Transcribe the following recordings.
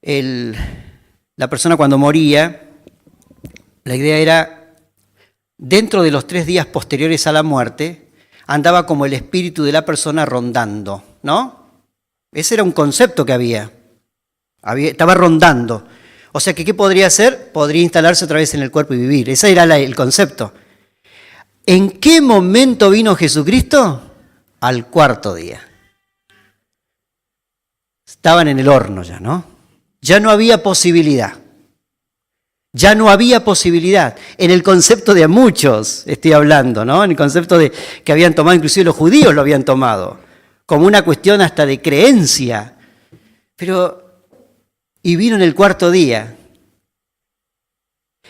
la persona cuando moría, la idea era, dentro de los 3 días posteriores a la muerte, andaba como el espíritu de la persona rondando, ¿no? Ese era un concepto que había estaba rondando. O sea, que ¿qué podría hacer? Podría instalarse otra vez en el cuerpo y vivir. Ese era el concepto. ¿En qué momento vino Jesucristo? Al 4.º día. Estaban en el horno ya, ¿no? Ya no había posibilidad. Ya no había posibilidad. En el concepto de muchos estoy hablando, ¿no? En el concepto de que habían tomado, inclusive los judíos lo habían tomado, como una cuestión hasta de creencia. Y vino en el 4.º día.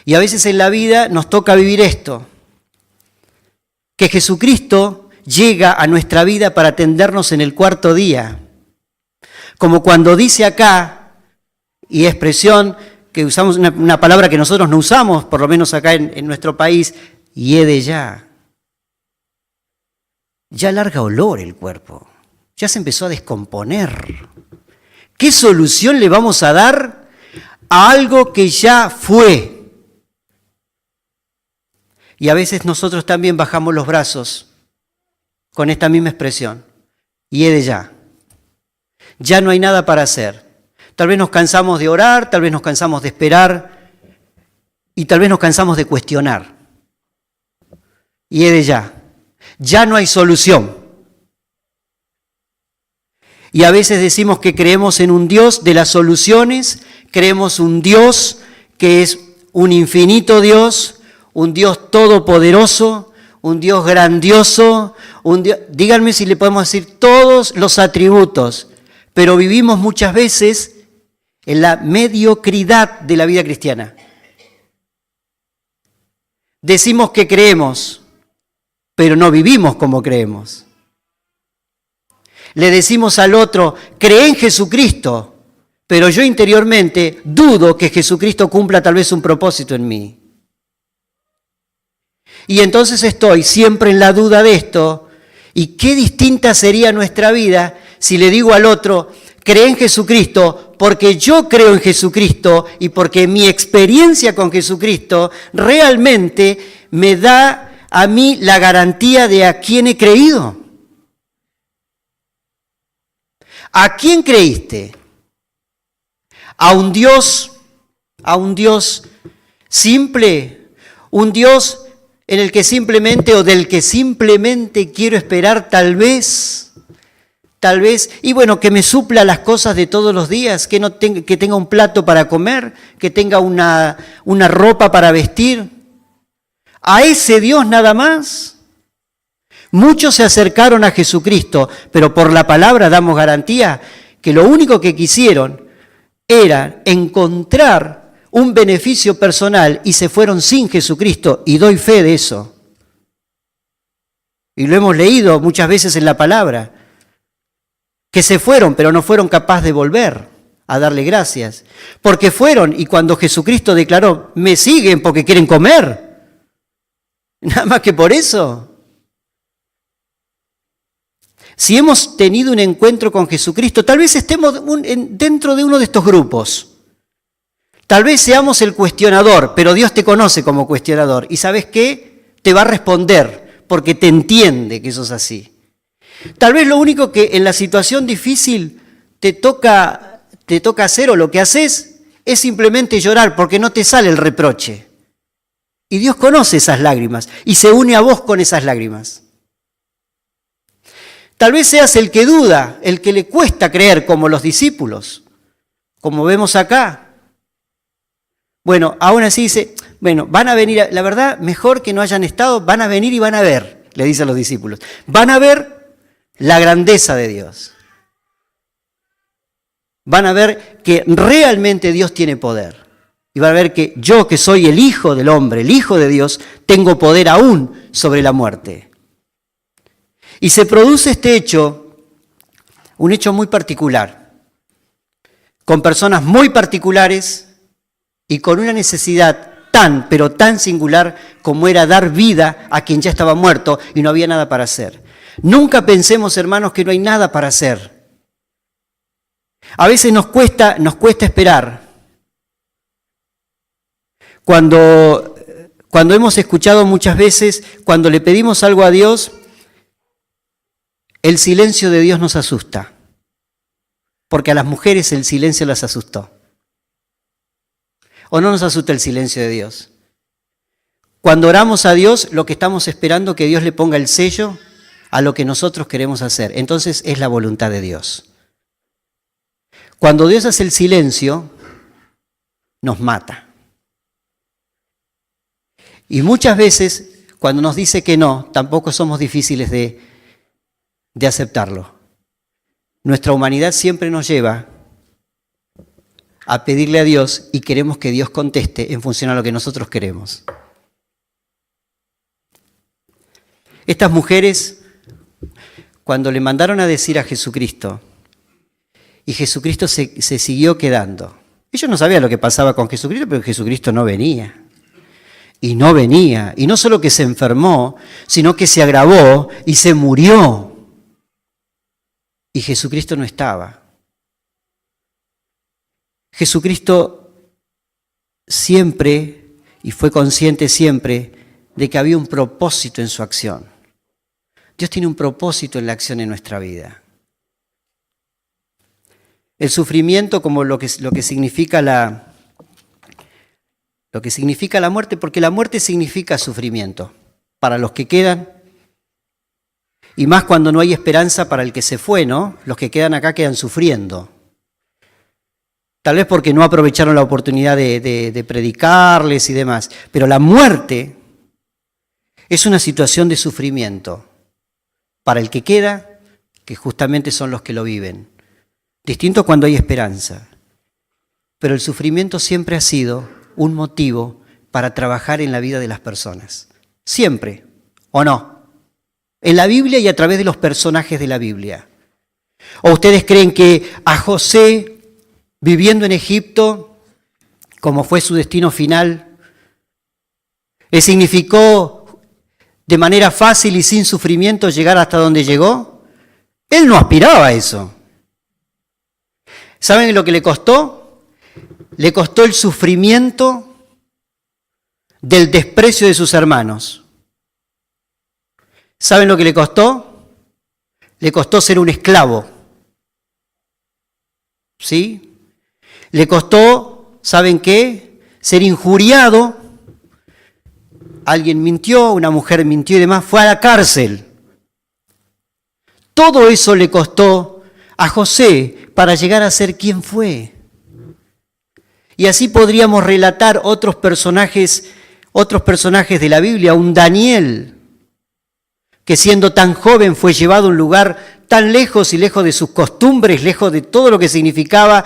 Y a veces en la vida nos toca vivir esto, que Jesucristo llega a nuestra vida para atendernos en el 4.º día. Como cuando dice acá, y expresión que usamos una palabra que nosotros no usamos, por lo menos acá en nuestro país, hiede ya. Ya larga olor el cuerpo, ya se empezó a descomponer. ¿Qué solución le vamos a dar a algo que ya fue? Y a veces nosotros también bajamos los brazos con esta misma expresión. Hiede ya. Ya no hay nada para hacer. Tal vez nos cansamos de orar, tal vez nos cansamos de esperar y tal vez nos cansamos de cuestionar. Hiede ya. Ya no hay solución. Y a veces decimos que creemos en un Dios de las soluciones, creemos un Dios que es un infinito Dios, un Dios todopoderoso, un Dios grandioso, díganme si le podemos decir todos los atributos, pero vivimos muchas veces en la mediocridad de la vida cristiana. Decimos que creemos, pero no vivimos como creemos. Le decimos al otro, cree en Jesucristo, pero yo interiormente dudo que Jesucristo cumpla tal vez un propósito en mí. Y entonces estoy siempre en la duda de esto, y qué distinta sería nuestra vida si le digo al otro, cree en Jesucristo, porque yo creo en Jesucristo y porque mi experiencia con Jesucristo realmente me da a mí la garantía de a quién he creído. ¿A quién creíste? ¿A un Dios simple? ¿Un Dios en el que simplemente o del que simplemente quiero esperar tal vez, y bueno, que me supla las cosas de todos los días, que tenga un plato para comer, que tenga una ropa para vestir? ¿A ese Dios nada más? Muchos se acercaron a Jesucristo, pero por la palabra damos garantía que lo único que quisieron era encontrar un beneficio personal y se fueron sin Jesucristo, y doy fe de eso. Y lo hemos leído muchas veces en la palabra, que se fueron, pero no fueron capaces de volver a darle gracias, porque fueron y cuando Jesucristo declaró, me siguen porque quieren comer, nada más que por eso. Si hemos tenido un encuentro con Jesucristo, tal vez estemos dentro de uno de estos grupos. Tal vez seamos el cuestionador, pero Dios te conoce como cuestionador. ¿Y sabes qué? Te va a responder, porque te entiende que eso es así. Tal vez lo único que en la situación difícil te toca hacer, o lo que haces, es simplemente llorar, porque no te sale el reproche. Y Dios conoce esas lágrimas, y se une a vos con esas lágrimas. Tal vez seas el que duda, el que le cuesta creer, como los discípulos, como vemos acá. Bueno, aún así dice, bueno, van a venir, la verdad, mejor que no hayan estado, van a venir y van a ver, le dice a los discípulos. Van a ver la grandeza de Dios. Van a ver que realmente Dios tiene poder. Y van a ver que yo, que soy el Hijo del Hombre, el Hijo de Dios, tengo poder aún sobre la muerte. Y se produce este hecho, un hecho muy particular, con personas muy particulares y con una necesidad tan, pero tan singular como era dar vida a quien ya estaba muerto y no había nada para hacer. Nunca pensemos, hermanos, que no hay nada para hacer. A veces nos cuesta esperar. Cuando hemos escuchado muchas veces, cuando le pedimos algo a Dios, el silencio de Dios nos asusta. Porque a las mujeres el silencio las asustó. ¿O no nos asusta el silencio de Dios? Cuando oramos a Dios, lo que estamos esperando es que Dios le ponga el sello a lo que nosotros queremos hacer. Entonces es la voluntad de Dios. Cuando Dios hace el silencio, nos mata. Y muchas veces, cuando nos dice que no, tampoco somos difíciles de aceptarlo. Nuestra humanidad siempre nos lleva a pedirle a Dios y queremos que Dios conteste en función a lo que nosotros queremos. Estas mujeres, cuando le mandaron a decir a Jesucristo, y Jesucristo se siguió quedando. Ellos no sabían lo que pasaba con Jesucristo, pero Jesucristo no venía. Y no venía. Y no solo que se enfermó, sino que se agravó y se murió. Y Jesucristo no estaba. Jesucristo siempre, y fue consciente siempre, de que había un propósito en su acción. Dios tiene un propósito en la acción en nuestra vida. El sufrimiento como lo que significa la muerte, porque la muerte significa sufrimiento para los que quedan, y más cuando no hay esperanza para el que se fue, ¿no? Los que quedan acá quedan sufriendo. Tal vez porque no aprovecharon la oportunidad de predicarles y demás, pero la muerte es una situación de sufrimiento para el que queda, que justamente son los que lo viven. Distinto cuando hay esperanza. Pero el sufrimiento siempre ha sido un motivo para trabajar en la vida de las personas. Siempre, ¿o no? En la Biblia y a través de los personajes de la Biblia. ¿O ustedes creen que a José, viviendo en Egipto, como fue su destino final, le significó de manera fácil y sin sufrimiento llegar hasta donde llegó? Él no aspiraba a eso. ¿Saben lo que le costó? Le costó el sufrimiento del desprecio de sus hermanos. ¿Saben lo que le costó? Le costó ser un esclavo. ¿Sí? Le costó, ¿saben qué? Ser injuriado. Alguien mintió, una mujer mintió y demás, fue a la cárcel. Todo eso le costó a José para llegar a ser quien fue. Y así podríamos relatar otros personajes de la Biblia, un Daniel, que siendo tan joven fue llevado a un lugar tan lejos y lejos de sus costumbres, lejos de todo lo que significaba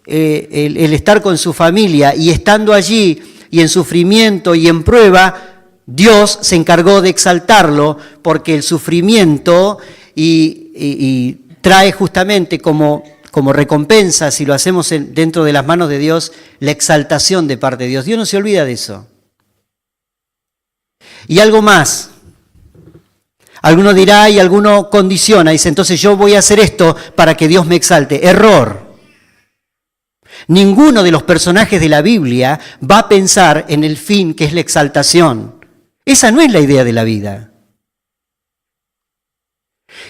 el estar con su familia, y estando allí y en sufrimiento y en prueba, Dios se encargó de exaltarlo, porque el sufrimiento y trae justamente como recompensa, si lo hacemos dentro de las manos de Dios, la exaltación de parte de Dios. Dios no se olvida de eso. Y algo más. Alguno dirá y alguno condiciona, dice, entonces yo voy a hacer esto para que Dios me exalte. Error. Ninguno de los personajes de la Biblia va a pensar en el fin, que es la exaltación. Esa no es la idea de la vida.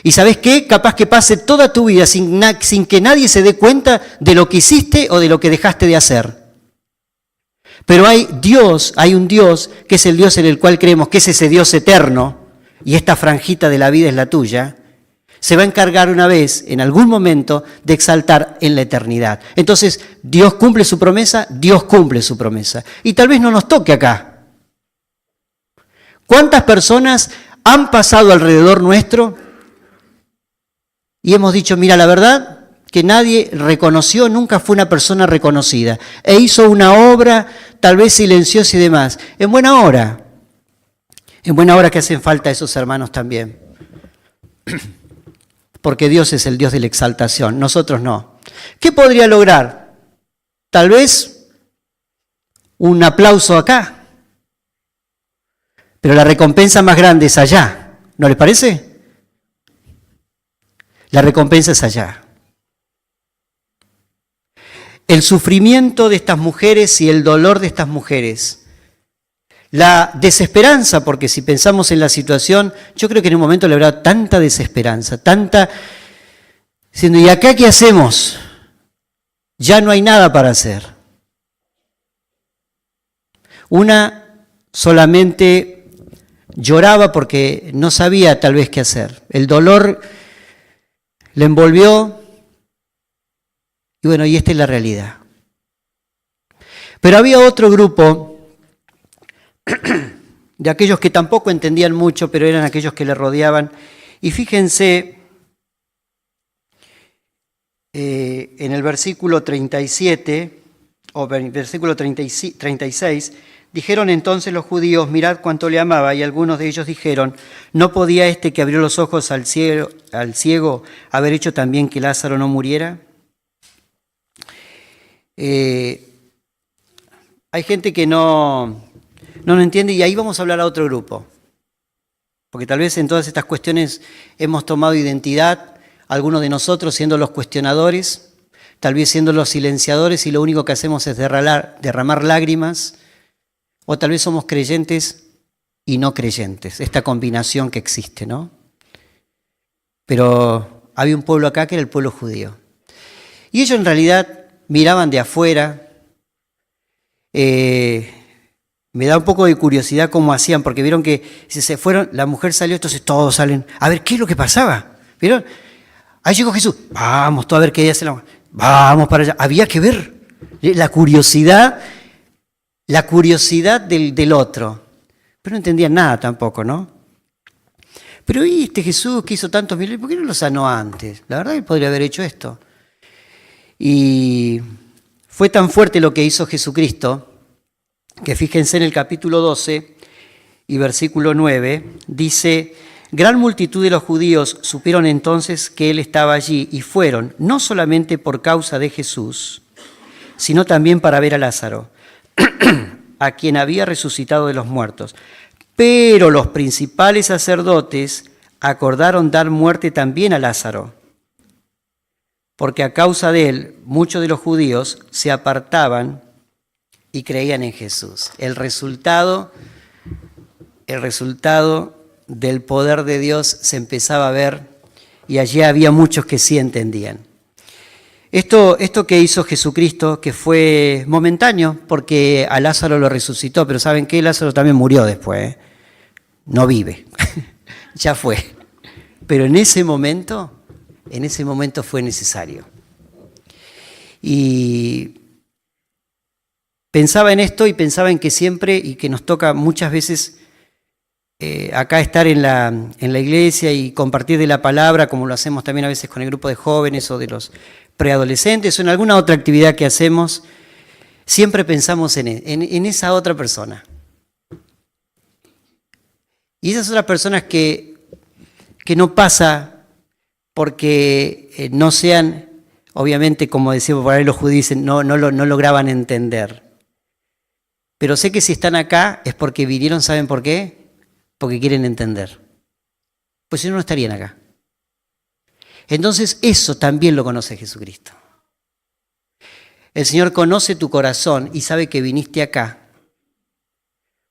¿Y sabes qué? Capaz que pase toda tu vida sin que nadie se dé cuenta de lo que hiciste o de lo que dejaste de hacer. Pero hay un Dios que es el Dios en el cual creemos, que es ese Dios eterno, y esta franjita de la vida es la tuya, se va a encargar una vez, en algún momento, de exaltar en la eternidad. Entonces, Dios cumple su promesa, Dios cumple su promesa. Y tal vez no nos toque acá. ¿Cuántas personas han pasado alrededor nuestro y hemos dicho, mira, la verdad que nadie reconoció, nunca fue una persona reconocida, e hizo una obra tal vez silenciosa y demás? En buena hora que hacen falta esos hermanos también. Porque Dios es el Dios de la exaltación, nosotros no. ¿Qué podría lograr? Tal vez un aplauso acá, pero la recompensa más grande es allá, ¿no les parece? La recompensa es allá. el sufrimiento de estas mujeres y el dolor de estas mujeres. La desesperanza, porque si pensamos en la situación, yo creo que en un momento le habrá tanta desesperanza, tanta, diciendo, ¿y acá qué hacemos? Ya no hay nada para hacer. Una solamente lloraba porque no sabía tal vez qué hacer. El dolor le envolvió y bueno, y esta es la realidad. Pero había otro grupo de aquellos que tampoco entendían mucho, pero eran aquellos que le rodeaban. Y fíjense, en el versículo 37, o versículo 36, dijeron entonces los judíos, mirad cuánto le amaba, y algunos de ellos dijeron, ¿no podía este que abrió los ojos al ciego haber hecho también que Lázaro no muriera? Hay gente que no entiende, y ahí vamos a hablar a otro grupo. Porque tal vez en todas estas cuestiones hemos tomado identidad, algunos de nosotros siendo los cuestionadores, tal vez siendo los silenciadores y lo único que hacemos es derramar lágrimas, o tal vez somos creyentes y no creyentes, esta combinación que existe, ¿no? Pero había un pueblo acá que era el pueblo judío. Y ellos en realidad miraban de afuera. Me da un poco de curiosidad cómo hacían, porque vieron que si se fueron, la mujer salió, entonces todos salen. A ver, ¿qué es lo que pasaba? ¿Vieron? Ahí llegó Jesús. Vamos, todo a ver qué hace la mujer. Vamos para allá. Había que ver la curiosidad del otro. Pero no entendían nada tampoco, ¿no? Pero ¿viste Jesús que hizo tantos milagros? ¿Por qué no lo sanó antes? La verdad que podría haber hecho esto. Y fue tan fuerte lo que hizo Jesucristo, que fíjense en el capítulo 12 y versículo 9, dice, gran multitud de los judíos supieron entonces que él estaba allí y fueron, no solamente por causa de Jesús, sino también para ver a Lázaro, a quien había resucitado de los muertos. Pero los principales sacerdotes acordaron dar muerte también a Lázaro, porque a causa de él muchos de los judíos se apartaban y creían en Jesús. El resultado del poder de Dios se empezaba a ver y allí había muchos que sí entendían. Esto que hizo Jesucristo, que fue momentáneo, porque a Lázaro lo resucitó, pero ¿saben qué? Lázaro también murió después, no vive, ya fue. Pero en ese momento fue necesario. Y pensaba en esto y pensaba en que siempre, y que nos toca muchas veces acá estar en la iglesia y compartir de la palabra, como lo hacemos también a veces con el grupo de jóvenes o de los preadolescentes o en alguna otra actividad que hacemos, siempre pensamos en esa otra persona. Y esas otras personas que no pasa porque no sean, obviamente, como decíamos por ahí los judíos, no lograban entender. Pero sé que si están acá es porque vinieron, ¿saben por qué? Porque quieren entender. Pues si no, no estarían acá. Entonces eso también lo conoce Jesucristo. El Señor conoce tu corazón y sabe que viniste acá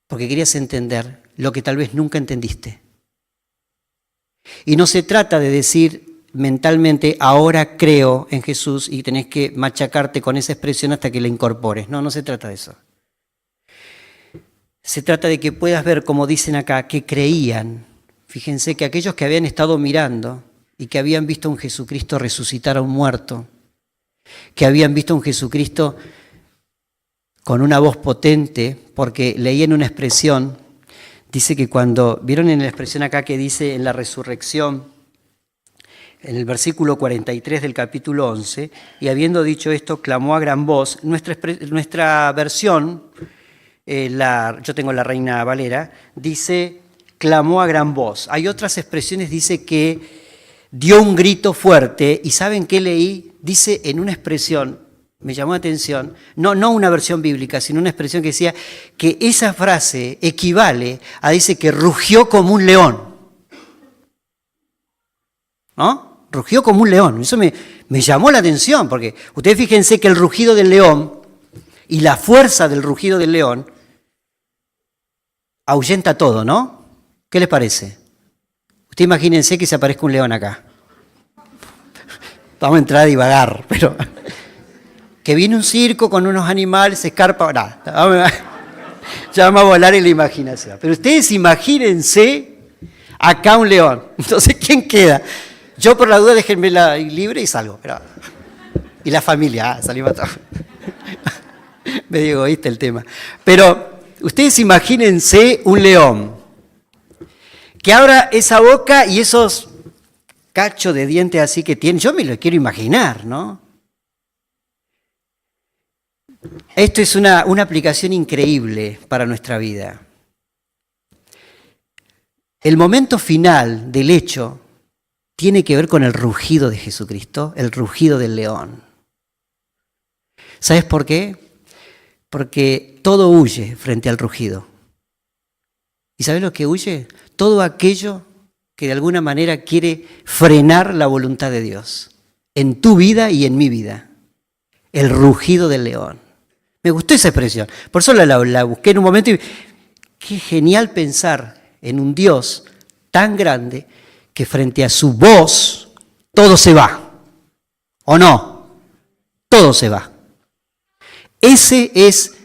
porque querías entender lo que tal vez nunca entendiste. Y no se trata de decir mentalmente, ahora creo en Jesús y tenés que machacarte con esa expresión hasta que la incorpores. No se trata de eso. Se trata de que puedas ver, como dicen acá, que creían. Fíjense que aquellos que habían estado mirando y que habían visto a un Jesucristo resucitar a un muerto, que habían visto a un Jesucristo con una voz potente, porque leían una expresión, dice que cuando, vieron en la expresión acá que dice en la resurrección, en el versículo 43 del capítulo 11, y habiendo dicho esto, clamó a gran voz. Nuestra versión, yo tengo la Reina Valera, dice, clamó a gran voz. Hay otras expresiones, dice que dio un grito fuerte, y ¿saben qué leí? Dice en una expresión, me llamó la atención, no una versión bíblica, sino una expresión que decía que esa frase equivale a, dice que rugió como un león. ¿No? rugió como un león. Eso me llamó la atención, porque ustedes fíjense que el rugido del león y la fuerza del rugido del león ahuyenta todo, ¿no? ¿Qué les parece? Ustedes imagínense que se aparezca un león acá. Vamos a entrar a divagar, pero que viene un circo con unos animales, escarpa, nada, ya vamos a volar en la imaginación. Pero ustedes imagínense acá un león. Entonces, ¿quién queda? Yo por la duda déjenme libre y salgo. Pero, y la familia, salimos todos. Medio egoísta el tema. Pero ustedes imagínense un león que abra esa boca y esos cachos de dientes así que tiene. Yo me lo quiero imaginar, ¿no? Esto es una aplicación increíble para nuestra vida. El momento final del hecho tiene que ver con el rugido de Jesucristo, el rugido del león. ¿Sabes por qué? Porque todo huye frente al rugido. ¿Y sabes lo que huye? Todo aquello que de alguna manera quiere frenar la voluntad de Dios en tu vida y en mi vida. El rugido del león. Me gustó esa expresión. Por eso la busqué en un momento y qué genial pensar en un Dios tan grande que frente a su voz todo se va. ¿O no? Todo se va. Ese es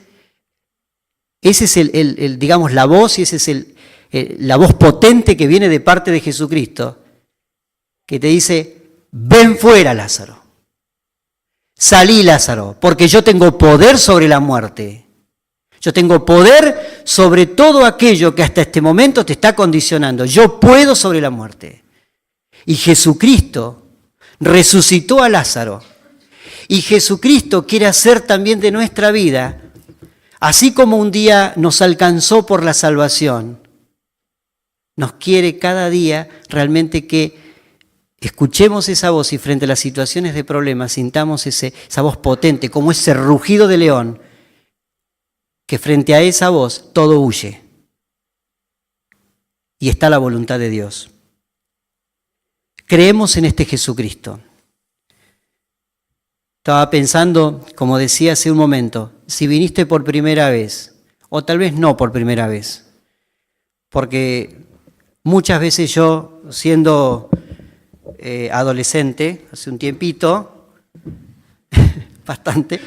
digamos, la voz y ese es la voz potente que viene de parte de Jesucristo, que te dice, ven fuera, Lázaro. Salí, Lázaro, porque yo tengo poder sobre la muerte. Yo tengo poder sobre todo aquello que hasta este momento te está condicionando. Yo puedo sobre la muerte. Y Jesucristo resucitó a Lázaro. Y Jesucristo quiere hacer también de nuestra vida, así como un día nos alcanzó por la salvación, nos quiere cada día realmente que escuchemos esa voz y frente a las situaciones de problemas sintamos esa voz potente, como ese rugido de león, que frente a esa voz todo huye. Y está la voluntad de Dios. Creemos en este Jesucristo. Estaba pensando, como decía hace un momento, si viniste por primera vez, o tal vez no por primera vez, porque muchas veces yo, siendo adolescente, hace un tiempito, bastante,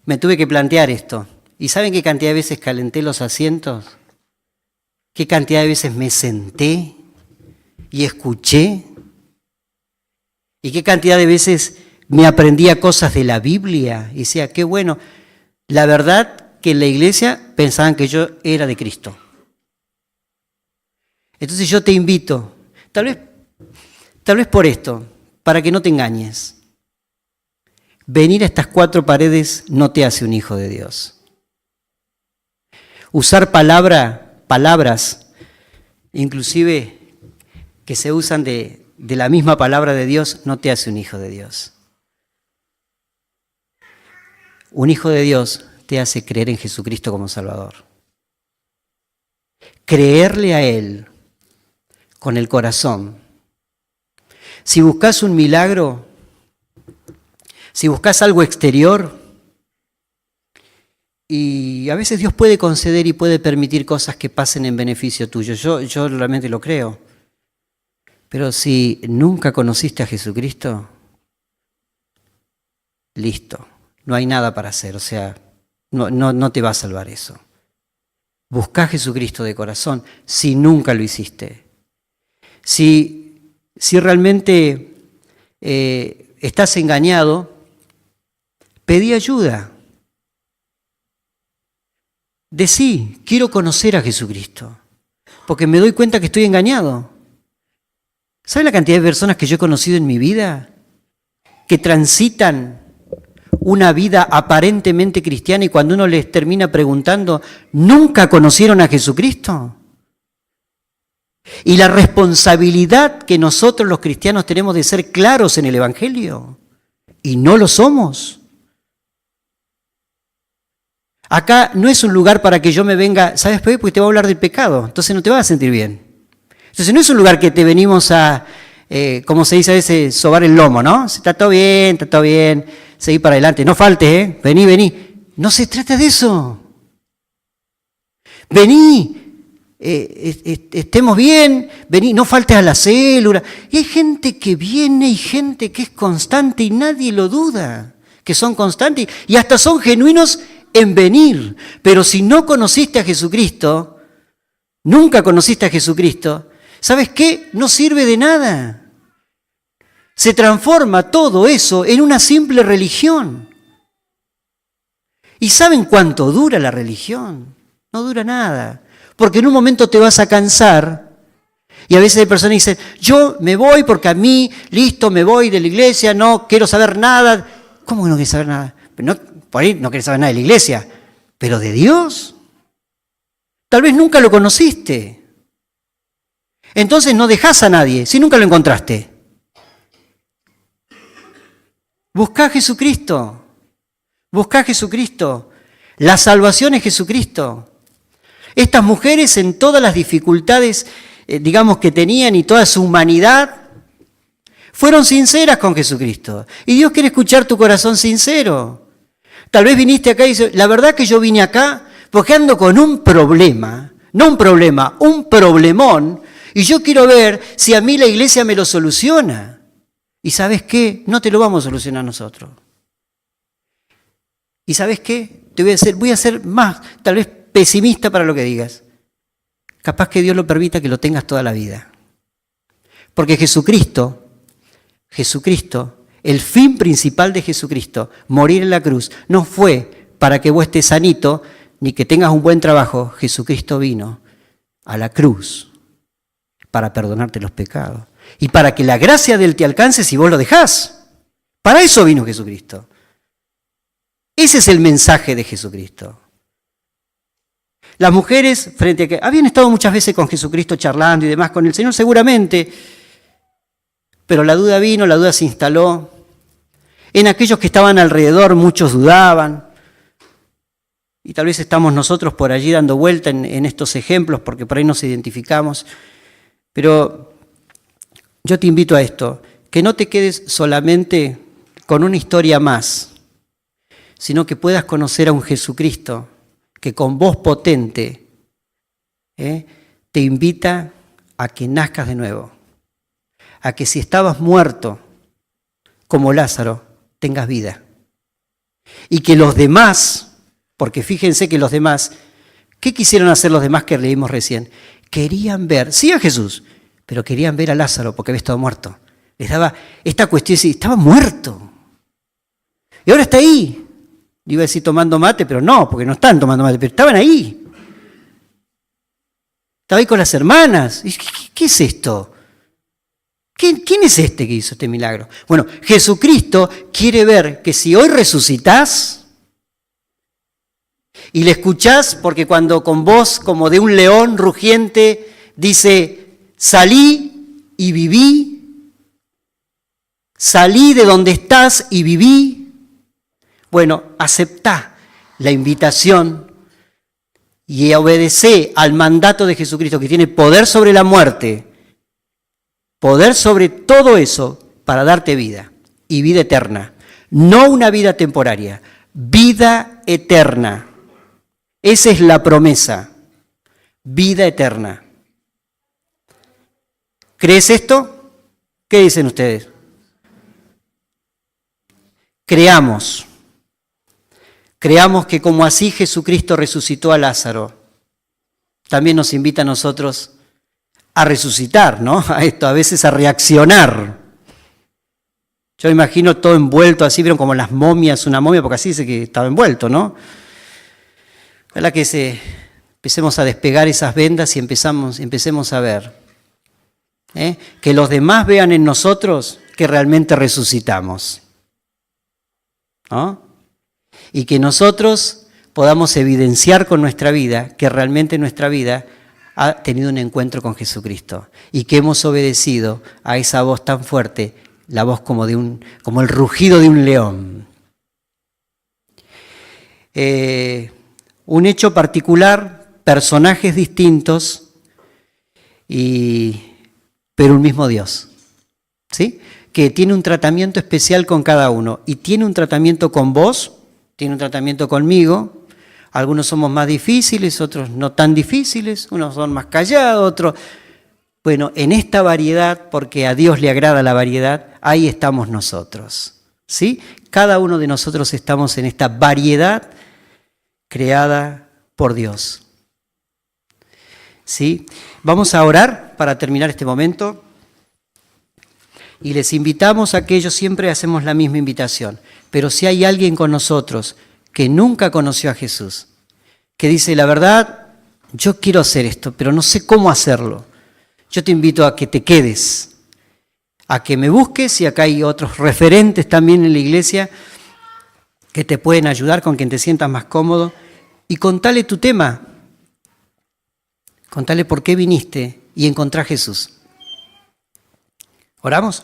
me tuve que plantear esto. ¿Y saben qué cantidad de veces calenté los asientos? ¿Qué cantidad de veces me senté y escuché? ¿Y qué cantidad de veces me aprendía cosas de la Biblia? Y decía, qué bueno. La verdad que en la iglesia pensaban que yo era de Cristo. Entonces yo te invito, tal vez por esto, para que no te engañes. Venir a estas 4 paredes no te hace un hijo de Dios. Usar palabras, inclusive que se usan de la misma palabra de Dios, no te hace un hijo de Dios. Un hijo de Dios te hace creer en Jesucristo como Salvador. Creerle a Él con el corazón. Si buscas un milagro, si buscas algo exterior, y a veces Dios puede conceder y puede permitir cosas que pasen en beneficio tuyo. Yo realmente lo creo. Pero si nunca conociste a Jesucristo, listo, no hay nada para hacer, o sea, no te va a salvar eso. Buscá a Jesucristo de corazón si nunca lo hiciste. Si realmente estás engañado, pedí ayuda. Decí, quiero conocer a Jesucristo, porque me doy cuenta que estoy engañado. ¿Sabe la cantidad de personas que yo he conocido en mi vida que transitan una vida aparentemente cristiana y cuando uno les termina preguntando, ¿nunca conocieron a Jesucristo? Y la responsabilidad que nosotros los cristianos tenemos de ser claros en el Evangelio, y no lo somos. Acá no es un lugar para que yo me venga, ¿sabes por qué? Porque te voy a hablar del pecado, entonces no te vas a sentir bien. Entonces no es un lugar que te venimos a, como se dice a veces, sobar el lomo, ¿no? Está todo bien, seguí para adelante, no faltes, vení. No se trata de eso. Vení, estemos bien, vení, no faltes a la célula. Y hay gente que viene y gente que es constante y nadie lo duda, que son constantes y hasta son genuinos en venir. Pero si no conociste a Jesucristo, nunca conociste a Jesucristo, ¿sabes qué? No sirve de nada. Se transforma todo eso en una simple religión. ¿Y saben cuánto dura la religión? No dura nada. Porque en un momento te vas a cansar. Y a veces hay personas que dicen, yo me voy porque a mí, listo, me voy de la iglesia, no quiero saber nada. ¿Cómo que no quieres saber nada? Por ahí no quieres saber nada de la iglesia. ¿Pero de Dios? Tal vez nunca lo conociste. Entonces no dejás a nadie si nunca lo encontraste. Buscá a Jesucristo. Buscá a Jesucristo. La salvación es Jesucristo. Estas mujeres en todas las dificultades, digamos, que tenían y toda su humanidad, fueron sinceras con Jesucristo. Y Dios quiere escuchar tu corazón sincero. Tal vez viniste acá y dices, la verdad que yo vine acá porque ando con un problema, no un problema, un problemón, y yo quiero ver si a mí la iglesia me lo soluciona. ¿Y sabes qué? No te lo vamos a solucionar nosotros. ¿Y sabes qué? Voy a ser más, tal vez pesimista para lo que digas. Capaz que Dios lo permita que lo tengas toda la vida. Porque Jesucristo, el fin principal de Jesucristo, morir en la cruz, no fue para que vos estés sanito ni que tengas un buen trabajo. Jesucristo vino a la cruz para perdonarte los pecados y para que la gracia de Él te alcance si vos lo dejás. Para eso vino Jesucristo. Ese es el mensaje de Jesucristo. Las mujeres, frente a que habían estado muchas veces con Jesucristo charlando y demás con el Señor, seguramente, pero la duda vino, la duda se instaló. En aquellos que estaban alrededor, muchos dudaban. Y tal vez estamos nosotros por allí dando vuelta en estos ejemplos, porque por ahí nos identificamos. Pero yo te invito a esto, que no te quedes solamente con una historia más, sino que puedas conocer a un Jesucristo que con voz potente te invita a que nazcas de nuevo, a que si estabas muerto como Lázaro, tengas vida. Y que los demás, porque fíjense que los demás, ¿qué quisieron hacer los demás que leímos recién? Querían ver, sí a Jesús, pero querían ver a Lázaro porque había estado muerto. Les daba esta cuestión de estaba muerto. Y ahora está ahí. Iba a decir tomando mate, pero no, porque no están tomando mate, pero estaban ahí. Estaba ahí con las hermanas. ¿Qué es esto? ¿Quién es este que hizo este milagro? Bueno, Jesucristo quiere ver que si hoy resucitás y le escuchás, porque cuando con voz como de un león rugiente dice, salí y viví, salí de donde estás y viví, bueno, aceptá la invitación y obedecé al mandato de Jesucristo que tiene poder sobre la muerte, poder sobre todo eso para darte vida y vida eterna. No una vida temporaria, vida eterna. Esa es la promesa, vida eterna. ¿Crees esto? ¿Qué dicen ustedes? Creamos que como así Jesucristo resucitó a Lázaro, también nos invita a nosotros a resucitar, ¿no? A esto, a veces a reaccionar. Yo imagino todo envuelto así, vieron como las momias, una momia, porque así dice que estaba envuelto, ¿no? Ojalá que empecemos a despegar esas vendas y empecemos a ver. Que los demás vean en nosotros que realmente resucitamos, ¿no? Y que nosotros podamos evidenciar con nuestra vida que realmente nuestra vida ha tenido un encuentro con Jesucristo y que hemos obedecido a esa voz tan fuerte, la voz como el rugido de un león. Un hecho particular, personajes distintos pero un mismo Dios, ¿sí? Que tiene un tratamiento especial con cada uno y tiene un tratamiento con vos, tiene un tratamiento conmigo. Algunos somos más difíciles, otros no tan difíciles, unos son más callados, otros... Bueno, en esta variedad, porque a Dios le agrada la variedad, ahí estamos nosotros, ¿sí? Cada uno de nosotros estamos en esta variedad creada por Dios, ¿sí? Vamos a orar para terminar este momento y les invitamos a aquellos, siempre hacemos la misma invitación, pero si hay alguien con nosotros que nunca conoció a Jesús, que dice, la verdad, yo quiero hacer esto, pero no sé cómo hacerlo. Yo te invito a que te quedes, a que me busques, y acá hay otros referentes también en la iglesia que te pueden ayudar, con quien te sientas más cómodo, y contale tu tema, contale por qué viniste y encontrá a Jesús. ¿Oramos?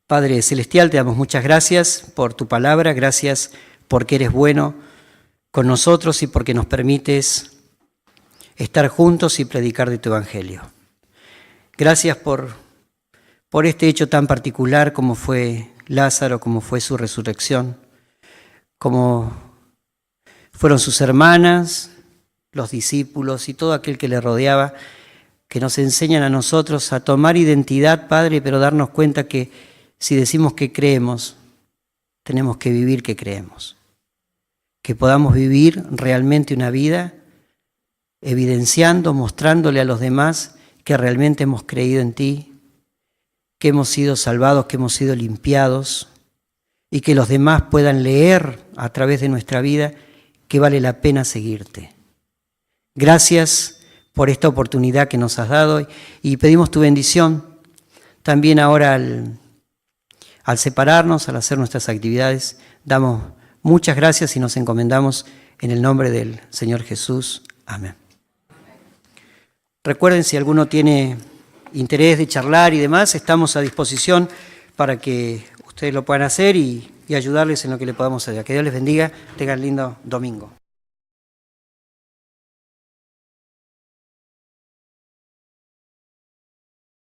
Padre Celestial, te damos muchas gracias por tu palabra, gracias porque eres bueno con nosotros y porque nos permites estar juntos y predicar de tu evangelio. Gracias por este hecho tan particular como fue Lázaro, como fue su resurrección, como fueron sus hermanas, los discípulos y todo aquel que le rodeaba, que nos enseñan a nosotros a tomar identidad, Padre, pero darnos cuenta que si decimos que creemos, tenemos que vivir que creemos. Que podamos vivir realmente una vida evidenciando, mostrándole a los demás que realmente hemos creído en ti, que hemos sido salvados, que hemos sido limpiados, y que los demás puedan leer a través de nuestra vida que vale la pena seguirte. Gracias por esta oportunidad que nos has dado y pedimos tu bendición también ahora al separarnos, al hacer nuestras actividades. Damos muchas gracias y nos encomendamos en el nombre del Señor Jesús. Amén. Recuerden, si alguno tiene interés de charlar y demás, estamos a disposición para que ustedes lo puedan hacer y ayudarles en lo que le podamos hacer. Que Dios les bendiga, tengan lindo domingo.